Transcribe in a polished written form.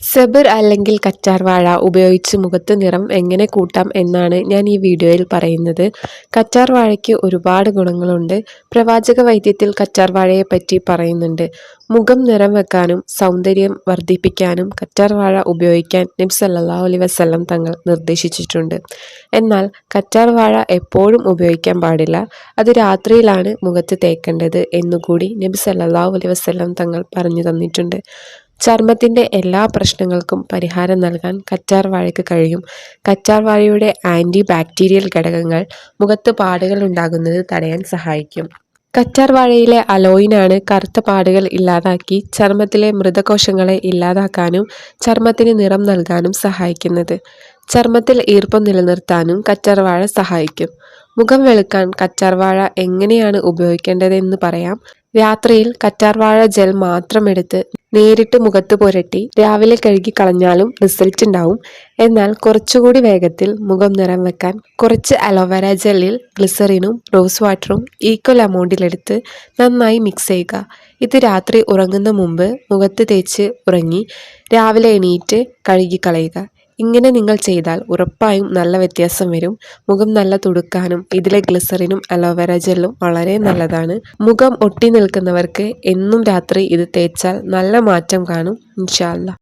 സെബിർ അല്ലെങ്കിൽ കറ്റാർവാഴ ഉപയോഗിച്ച് മുഖത്ത് നിറം എങ്ങനെ കൂട്ടാം എന്നാണ് ഞാൻ ഈ വീഡിയോയിൽ പറയുന്നത്. കറ്റാർവാഴയ്ക്ക് ഒരുപാട് ഗുണങ്ങളുണ്ട്. പ്രവാചക വൈദ്യത്തിൽ കറ്റാർവാഴയെ പറ്റി പറയുന്നുണ്ട്. മുഖം നിറം വെക്കാനും സൗന്ദര്യം വർദ്ധിപ്പിക്കാനും കറ്റാർവാഴ ഉപയോഗിക്കാൻ നബി സല്ലല്ലാഹു അലൈഹി വസല്ലം തങ്ങൾ നിർദ്ദേശിച്ചിട്ടുണ്ട്. എന്നാൽ കറ്റാർവാഴ എപ്പോഴും ഉപയോഗിക്കാൻ പാടില്ല. അത് രാത്രിയിലാണ് മുഖത്ത് തേക്കേണ്ടത് എന്നുകൂടി നബി സല്ലല്ലാഹു അലൈഹി വസല്ലം തങ്ങൾ പറഞ്ഞു തന്നിട്ടുണ്ട്. ചർമ്മത്തിൻ്റെ എല്ലാ പ്രശ്നങ്ങൾക്കും പരിഹാരം നൽകാൻ കറ്റാർവാഴയ്ക്ക് കഴിയും. കറ്റാർവാഴയുടെ ആൻറ്റി ബാക്ടീരിയൽ ഘടകങ്ങൾ മുഖത്ത് പാടുകൾ ഉണ്ടാകുന്നത് തടയാൻ സഹായിക്കും. കറ്റാർവാഴയിലെ അലോയിനാണ് കറുത്ത പാടുകൾ ഇല്ലാതാക്കി ചർമ്മത്തിലെ മൃതകോശങ്ങളെ ഇല്ലാതാക്കാനും ചർമ്മത്തിന് നിറം നൽകാനും സഹായിക്കുന്നത്. ചർമ്മത്തിൽ ഈർപ്പം നിലനിർത്താനും കറ്റാർവാഴ സഹായിക്കും. മുഖം വെളുക്കാൻ കറ്റാർവാഴ എങ്ങനെയാണ് ഉപയോഗിക്കേണ്ടതെന്ന് പറയാം. രാത്രിയിൽ കറ്റാർവാഴ ജെൽ മാത്രം എടുത്ത് നേരിട്ട് മുഖത്ത് പുരട്ടി രാവിലെ കഴുകി കളഞ്ഞാലും റിസൾട്ട് ഉണ്ടാവും. എന്നാൽ കുറച്ചുകൂടി വേഗത്തിൽ മുഖം നിറം വെക്കാൻ കുറച്ച് അലോവേര ജെല്ലിൽ ഗ്ലിസറിനും റോസ് വാട്ടറും ഈക്വൽ എമൗണ്ടിലെടുത്ത് നന്നായി മിക്സ് ചെയ്യുക. ഇത് രാത്രി ഉറങ്ങുന്ന മുമ്പ് മുഖത്ത് തേച്ച് ഉറങ്ങി രാവിലെ എണീറ്റ് കഴുകി കളയുക. ഇങ്ങനെ നിങ്ങൾ ചെയ്താൽ ഉറപ്പായും നല്ല വ്യത്യാസം വരും. മുഖം നല്ല തുടുക്കാനും ഇതിലെ ഗ്ലിസറിനും അലോവേര ജെല്ലും വളരെ നല്ലതാണ്. മുഖം ഒട്ടി നിൽക്കുന്നവർക്ക് എന്നും രാത്രി ഇത് തേച്ചാൽ നല്ല മാറ്റം കാണും ഇൻഷാ അല്ലാ.